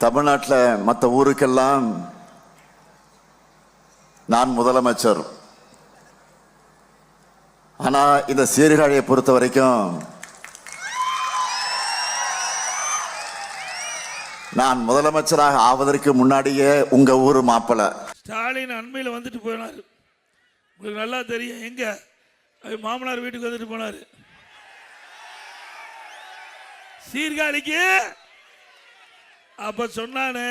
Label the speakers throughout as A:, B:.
A: தமிழ்நாட்டில் மற்ற ஊருக்கெல்லாம் நான் முதலமைச்சர். ஆனால் இந்த சீர்காழியை பொறுத்த வரைக்கும் நான் முதலமைச்சராக ஆவதற்கு முன்னாடியே உங்க ஊர் மாப்பிள்ளை
B: ஸ்டாலின் அண்மையில் வந்துட்டு போனார். உங்களுக்கு நல்லா தெரியும். எங்க மாமனார் வீட்டுக்கு வந்துட்டு போனார். சீர்காழிக்கு அப்ப சொன்னானு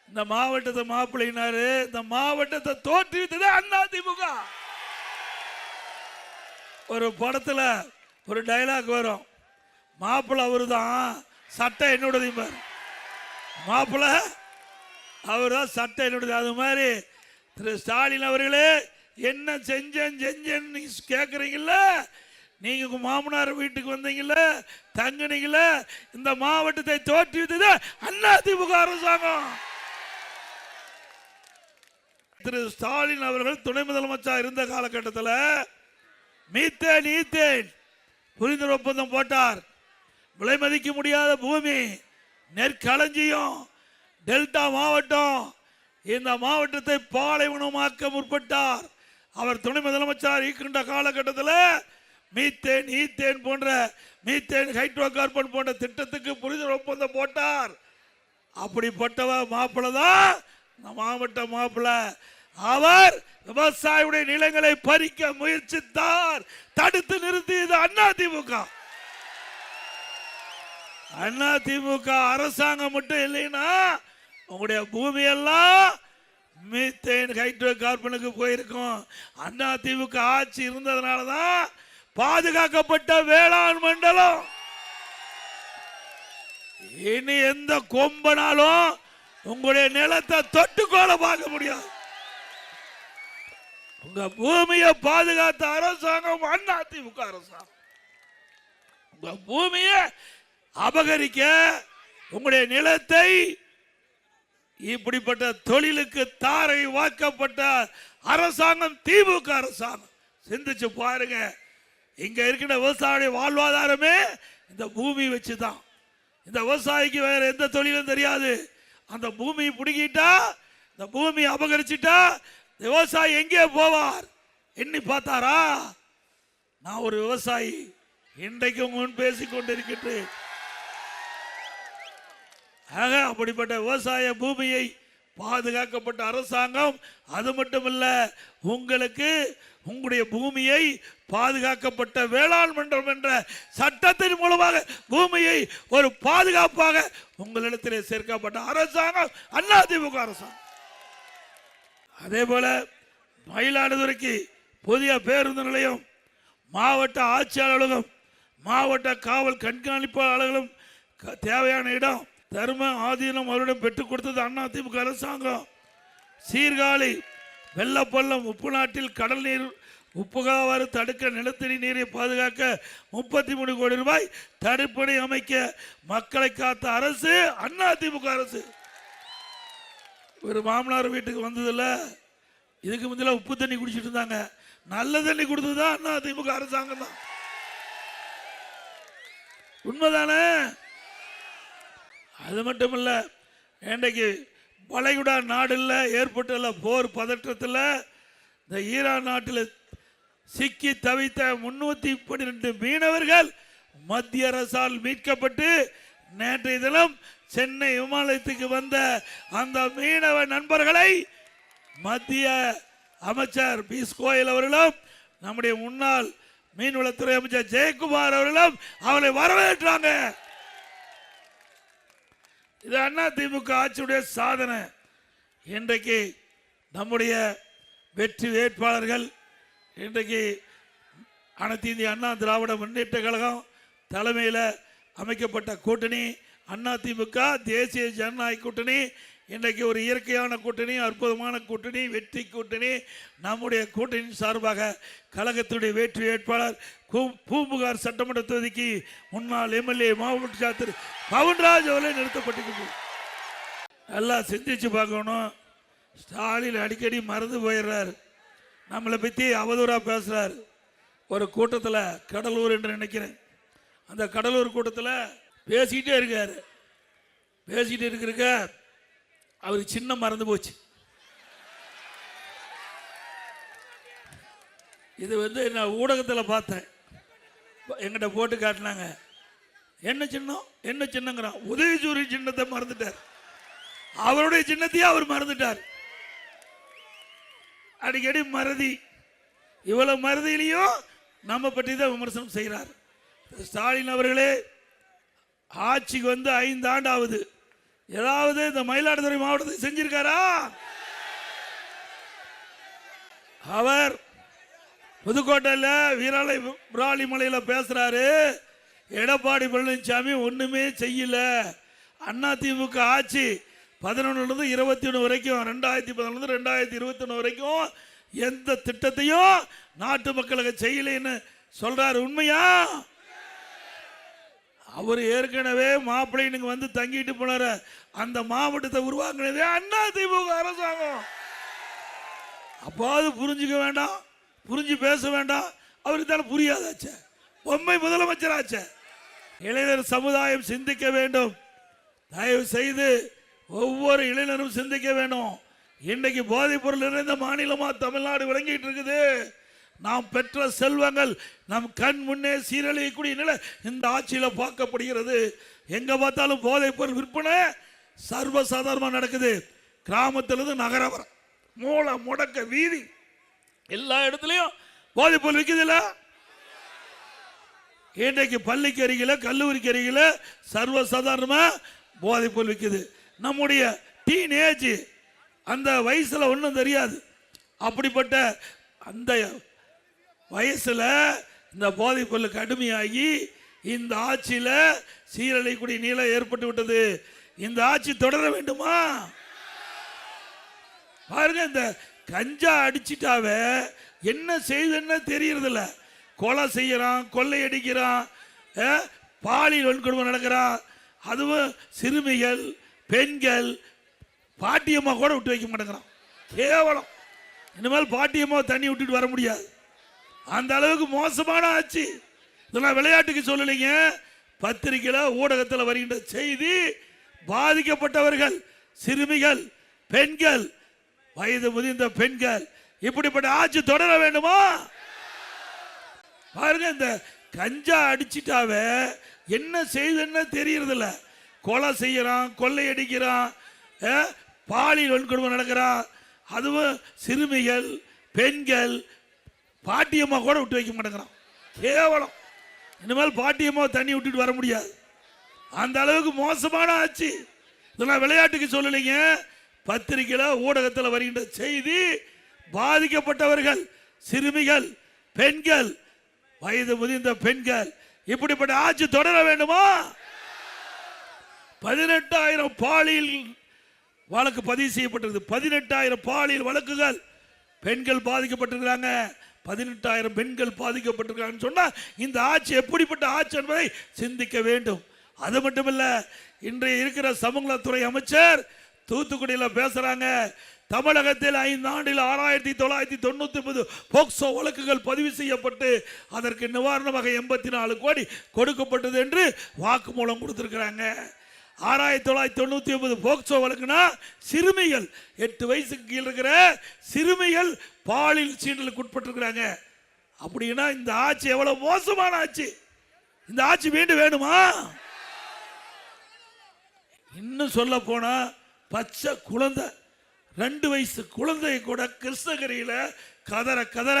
B: இந்த மாவட்டத்தை மாப்பிள்ளைனாரு. இந்த மாவட்டத்தை தோற்றுவித்தது அதிமுக. ஒரு படத்துல ஒரு டைலாக் வரும், மாப்பிள்ளை அவரு தான், சட்டை என்னோடது. மாப்பிள்ளை அவர் தான், சட்டை என்னோடது. அது மாதிரி திரு ஸ்டாலின் அவர்களே, என்ன செஞ்சேன்னு கேட்குறீங்கல்ல, நீங்க உங்க மாமனார் வீட்டுக்கு வந்தீங்கல்ல, தங்குனீங்கல்ல, இந்த மாவட்டத்தை தோற்றுவித்தது அதிமுக அரசாங்கம். திரு ஸ்டாலின் அவர்கள் துணை முதலமைச்சர் இருந்த காலகட்டத்தில் மீத்தேன் ஈத்தேன் புரிந்துணர்வு ஒப்பந்தம் போட்டார். விலை மதிக்க முடியாத பூமி, நெற்களஞ்சியம், டெல்டா மாவட்டம், இந்த மாவட்டத்தை பாலைவனமாக்க முற்பட்டார். அவர் துணை முதலமைச்சர் இருக்கின்ற காலகட்டத்தில் மீத்தேன் ஈத்தேன் போன்ற மீத்தேன் ஹைட்ரோ கார்பன் போன்ற திட்டத்துக்கு புரிந்துணர்வு ஒப்பந்தம் போட்டார். அப்படிப்பட்டவ மாப்பிள்ளை தான் இந்த மாவட்ட மாப்பிள்ளை. அவர் விவசாயியுடைய நிலங்களை பறிக்க முயற்சித்தார், தடுத்து நிறுத்தியது அதிமுக. அதிமுக அரசாங்கம் மட்டும் இல்லைன்னா உங்களுடைய பூமியெல்லாம் மீத்தேன் ஹைட்ரோ கார்பனுக்கு போயிருக்கும். அதிமுக ஆட்சி இருந்ததுனாலதான் பாதுகாக்கப்பட்ட வேளாண் மண்டலம். இனி எந்த கொம்பனாலும் உங்களுடைய நிலத்தை தொட்டுக்கோல பார்க்க முடியாது. உங்க பூமியை பாதுகாத்த அரசாங்கம் அதிமுக அரசாங்கம். உங்க பூமியை அபகரிக்க, உங்களுடைய நிலத்தை இப்படிப்பட்ட தொழிலுக்கு தாரை வாக்கப்பட்ட அரசாங்கம் திமுக அரசாங்கம். சிந்திச்சு பாருங்க. இங்க இருக்கிற விவசாயிய வாழ்வாதாரமே இந்த பூமி வச்சுதான். இந்த விவசாயிக்கு வேற எந்த தொழிலும் தெரியாது. அந்த பூமியை பிடிக்கிட்டா, இந்த பூமியை அபகரிச்சுட்டா விவசாயி எங்கே போவார்? எண்ணி பார்த்தாரா? நான் ஒரு விவசாயி, இன்றைக்கு முன் பேசிக் கொண்டிருக்கிறேன். ஆக அப்படிப்பட்ட விவசாய பூமியை பாதுகாக்கப்பட்ட அரசாங்கம். அது மட்டுமல்ல, உங்களுக்கு உங்களுடைய பூமியை பாதுகாக்கப்பட்ட வேளாண் மண்டலம் என்ற சட்டத்தின் மூலமாக பூமியை ஒரு பாதுகாப்பாக உங்களிடத்திலே சேர்க்கப்பட்ட அரசாங்கம் அதிமுக அரசாங்கம். அதே போல மயிலாடுதுறைக்கு புதிய பேருந்து நிலையம், மாவட்ட ஆட்சியாளர்களும் மாவட்ட காவல் கண்காணிப்பாளர்களும் தேவையான இடம் தர்ம ஆதீனம் அவரிடம் பெற்றுக் கொடுத்தது அதிமுக அரசாங்கம். சீர்காழி வெள்ளப்பள்ளம் உப்பு நாட்டில் கடல் நீர் உப்புகாவாறு தடுக்க, நிலத்தடி நீரை பாதுகாக்க 33 கோடி ரூபாய் தடுப்பணை அமைக்க மக்களை காத்த அரசு அதிமுக அரசு. ஒரு மாமனார் வீட்டுக்கு வந்ததில்ல, இதுக்கு முந்தில உப்பு தண்ணி குடிச்சிட்டு இருந்தாங்க. நல்ல தண்ணி கொடுத்ததுதான் அதிமுக அரசாங்கம் தான். உண்மைதானே? அது மட்டும் இல்ல, இன்றைக்கு வளைகுடா நாடுல ஏற்பட்டுள்ள போர் பதற்றத்தில் இந்த ஈரான் நாட்டில் சிக்கி தவித்த 312 மீனவர்கள் மத்திய அரசால் மீட்கப்பட்டு நேற்றைய தினம் சென்னை விமான நிலையத்துக்கு வந்த அந்த மீனவ நண்பர்களை மத்திய அமைச்சர் பியூஷ் கோயல் அவர்களும் நம்முடைய முன்னாள் மீன்வளத்துறை அமைச்சர் ஜெயக்குமார் அவர்களும் அவளை வரவேற்றாங்க. இது அதிமுக ஆட்சியுடைய சாதனை. இன்றைக்கு நம்முடைய வெற்றி வேட்பாளர்கள், இன்றைக்கு அனைத்து இந்திய அண்ணா திராவிட முன்னேற்ற கழகம் தலைமையில் அமைக்கப்பட்ட கூட்டணி அதிமுக தேசிய ஜனநாயக கூட்டணி, இன்றைக்கு ஒரு இயற்கையான கூட்டணி, அற்புதமான கூட்டணி, வெற்றி கூட்டணி. நம்முடைய கூட்டணி சார்பாக கழகத்துடைய வெற்றி வேட்பாளர் பூம்புகார் சட்டமன்ற தொகுதிக்கு முன்னாள் எம்எல்ஏ மாவட்ட திரு பவுன்ராஜ் அவர்களை நிறுத்தப்பட்டிருக்கு. எல்லாம் சிந்திச்சு பார்க்கணும். ஸ்டாலின் அடிக்கடி மறந்து போயிடுறார், நம்மளை பற்றி அவதூறாக பேசுகிறார். ஒரு கூட்டத்தில், கடலூர் என்று நினைக்கிறேன், அந்த கடலூர் கூட்டத்தில் பேசிக்கிட்டே இருக்காரு. பேசிட்டு இருக்கிறக்க அவருக்கு சின்ன மறந்து போச்சு. இது நான் ஊடகத்தில் பார்த்தேன், எங்கிட்ட போட்டு காட்டினாங்க. என்ன சின்னம் என்ன சின்னங்கிறான். உதயசூரிய சின்னத்தை மறந்துட்டார், அவருடைய சின்னத்தையே அவர் மறந்துட்டார். அடிக்கடி மறதி. இவ்வளவு மறதியிலையும் நம்ம பற்றி தான் விமர்சனம் செய்கிறார். ஸ்டாலின் அவர்களே ஆட்சிக்கு 5 ஆண்டு ஆகுது. ஏதாவது இந்த மயிலாடுதுறை மாவட்டத்தை செஞ்சிருக்காரா? அவர் புதுக்கோட்டையில் விராலிமலையில் பேசுறாரு, எடப்பாடி பழனிசாமி ஒண்ணுமே செய்யல. அதிமுக ஆட்சி 11 21 வரைக்கும், 2011 2021 வரைக்கும் எந்த திட்டத்தையும் நாட்டு மக்களுக்கு செய்யலைன்னு சொல்றாரு. உண்மையா? அவர் ஏற்கனவே மாப்பிள்ளைனுக்கு தங்கிட்டு போனார அந்த மாவட்டத்தை உருவாக்குனதே அதிமுக அரசாங்கம். அப்பாவது புரிஞ்சுக்க வேண்டாம், புரிஞ்சு பேச வேண்டாம். அவருக்கு தானே புரியாதாச்ச, பொம்மை முதலமைச்சராச்ச. இளைஞர் சமுதாயம் சிந்திக்க வேண்டும். தயவு செய்து ஒவ்வொரு இளைஞரும் சிந்திக்க வேண்டும். இன்றைக்கு போதைப் பொருள் நிறைந்த மாநிலமா தமிழ்நாடு விளங்கிட்டு இருக்குது. நாம் பெற்ற செல்வங்கள் நம் கண் முன்னே சீரழியக்கூடிய நிலை இந்த ஆட்சியில் பார்க்கப்படுகிறது. எங்க பார்த்தாலும் போதைப் பொருள் விற்பனை சர்வசாதாரணமாக நடக்குது. கிராமத்திலிருந்து நகரம் வர மூல முடக்க வீதி எல்லா இடத்துலையும் போதைப் பொருள் விற்குது இல்ல. இன்றைக்கு பள்ளிக்கு அருகில் கல்லூரிக்கு அருகில் சர்வசாதாரணமா போதைப் பொருள் விற்குது. நம்முடைய டீனேஜ் அந்த வயசுல ஒன்றும் தெரியாது. அப்படிப்பட்ட அந்த வயசுல இந்த போதைப் பொருள் கடுமையாகி இந்த ஆட்சியில் சீரழியக்கூடிய நிலை ஏற்பட்டு விட்டது. இந்த ஆட்சி தொடர வேண்டுமா? பாருங்க, இந்த கஞ்சா அடிச்சிட்டாவே என்ன செய்யுதுன்னு தெரியறதில்ல. கொலை செய்யறான், கொள்ளை அடிக்கிறான், பாலியல் வன்கொடுமை நடக்கிறான். அதுவும் சிறுமிகள், பெண்கள், பாட்டியம்மா கூட விட்டு வைக்க மாட்டேங்கிறான். கேவலம். இனிமேல் பாட்டியம்மா தண்ணி விட்டுட்டு வர முடியாது. அந்த அளவுக்கு மோசமான ஆட்சி. இதெல்லாம் விளையாட்டுக்கு சொல்லலைங்க, பத்திரிகையில் ஊடகத்தில் வருகின்ற செய்தி. பாதிக்கப்பட்டவர்கள் சிறுமிகள், பெண்கள், வயது முதிர்ந்த பெண்கள். இப்படிப்பட்ட ஆட்சி தொடர வேண்டுமா? பாருங்க, இந்த கஞ்சா அடிச்சிட்டாவே என்ன செய்யுதுன்னு தெரியறதில்ல. கொலை செய்யறான், கொள்ளை அடிக்கிறான், பாலியல் வன்கொடுமை நடக்கிறான். அதுவும் சிறுமிகள், பெண்கள், பாட்டியம்மா கூட விட்டு வைக்க மாட்டேங்கிறான். கேவலம். இனிமேல் பாட்டியம்மா தண்ணி விட்டுட்டு வர முடியாது. அந்த அளவுக்கு மோசமான ஆட்சி. இதெல்லாம் விளையாட்டுக்கு சொல்லலைங்க, பத்திரிகையில் ஊடகத்தில் வருகின்ற செய்தி. பாதிக்கப்பட்டவர்கள் சிறுமிகள், பெண்கள், வயது முதிர்ந்த பெண்கள். இப்படிப்பட்ட ஆட்சி தொடர வேண்டுமா? 18,000 பாலியல் வழக்கு பதிவு செய்யப்பட்டிருக்கு. 18,000 பாலியல் வழக்குகள். பெண்கள் பாதிக்கப்பட்டிருக்கிறாங்க. 18,000 பெண்கள் பாதிக்கப்பட்டிருக்காங்கன்னு சொன்னா இந்த ஆட்சி எப்படிப்பட்ட ஆட்சி என்பதை சிந்திக்க வேண்டும். அது மட்டுமல்ல, இன்றைய இருக்கிற சமூகத்துறை அமைச்சர் தூத்துக்குடியில் பேசுறாங்க. தமிழகத்தில் 5 ஆண்டில் 6,999 போக்சோ வழக்குகள் பதிவு செய்யப்பட்டு அதற்கு நிவாரணமாக 84 கோடி கொடுக்கப்பட்டது என்று வாக்குமூலம் கொடுத்திருக்கிறாங்க. 6,999 போக்சோ வழக்குனா சிறுமிகள், 8 வயசுக்கு கீழ் இருக்கிற சிறுமிகள் பாலியல் சீண்டலுக்கு உட்பட்டிருக்கிறாங்க. அப்படின்னா இந்த ஆட்சி எவ்வளவு மோசமான ஆட்சி. இந்த ஆட்சி மீண்டும் வேணுமா? இன்னும் சொல்ல போனா பச்சை குழந்தை, 2 வயசு குழந்தை கூட கிருஷ்ணகிரியில கதற கதற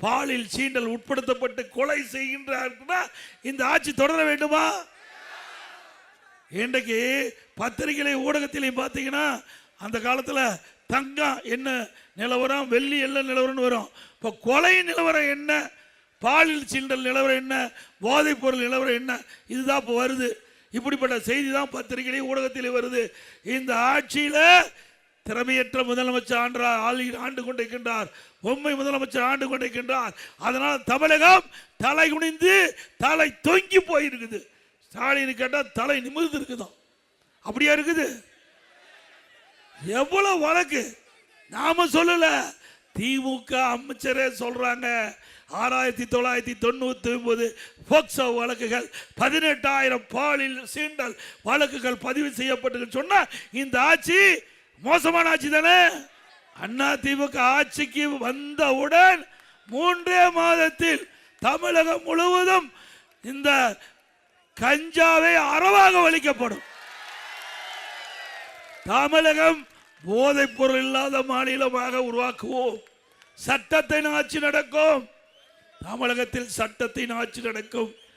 B: பாலியல் சீண்டல் உட்படுத்தப்பட்டு கொலை செய்கின்றார்னா இந்த ஆட்சி தொடர வேண்டுமா? இன்றைக்கு பத்திரிகை ஊடகத்திலையும் பார்த்தீங்கன்னா அந்த காலத்தில் தங்கம் என்ன நிலவரம், வெள்ளி எல்லாம் நிலவரம்னு வரும். இப்போ கொலை நிலவரம் என்ன, பாலியல் சீண்டல் நிலவரம் என்ன, போதைப் பொருள் நிலவரம் என்ன, இதுதான் இப்போ வருது. இப்படிப்பட்ட செய்தி தான் பத்திரிகை ஊடகத்திலே வருது. இந்த ஆட்சியில் திறமையற்ற முதலமைச்சர் ஆண்டு கொண்டிருக்கின்றார். பொம்மை முதலமைச்சர் ஆண்டு கொண்டிருக்கின்றார். அதனால் தமிழகம் தலை குனிந்து தலை தொங்கி போயிருக்குது. ஸ்டாலின் கேட்டால் தலை நிமிர்ந்து இருக்குதான். அப்படியா இருக்குது? எவ்வளவு வழக்கு நாம சொல்லல, திமுக அமைச்சரே சொல்றாங்க 6999 போக்சோ வழக்குகள் 18,000 பாலியல் சீண்டல் வழக்குகள் பதிவு செய்யப்பட்டு சொன்னா இந்த ஆட்சி மோசமான ஆட்சி தானே. அண்ணா திமுக ஆட்சிக்கு வந்தவுடன் 3 மாதத்தில் தமிழகம் முழுவதும் இந்த கஞ்சாவை அறவாக ஒழிக்கப்படும். தமிழகம் போதைப் பொருள் இல்லாத மாநிலமாக உருவாக்குவோம். சட்டத்தின் ஆட்சி நடக்கும். தமிழகத்தில் சட்டத்தின் ஆட்சி நடக்கும்.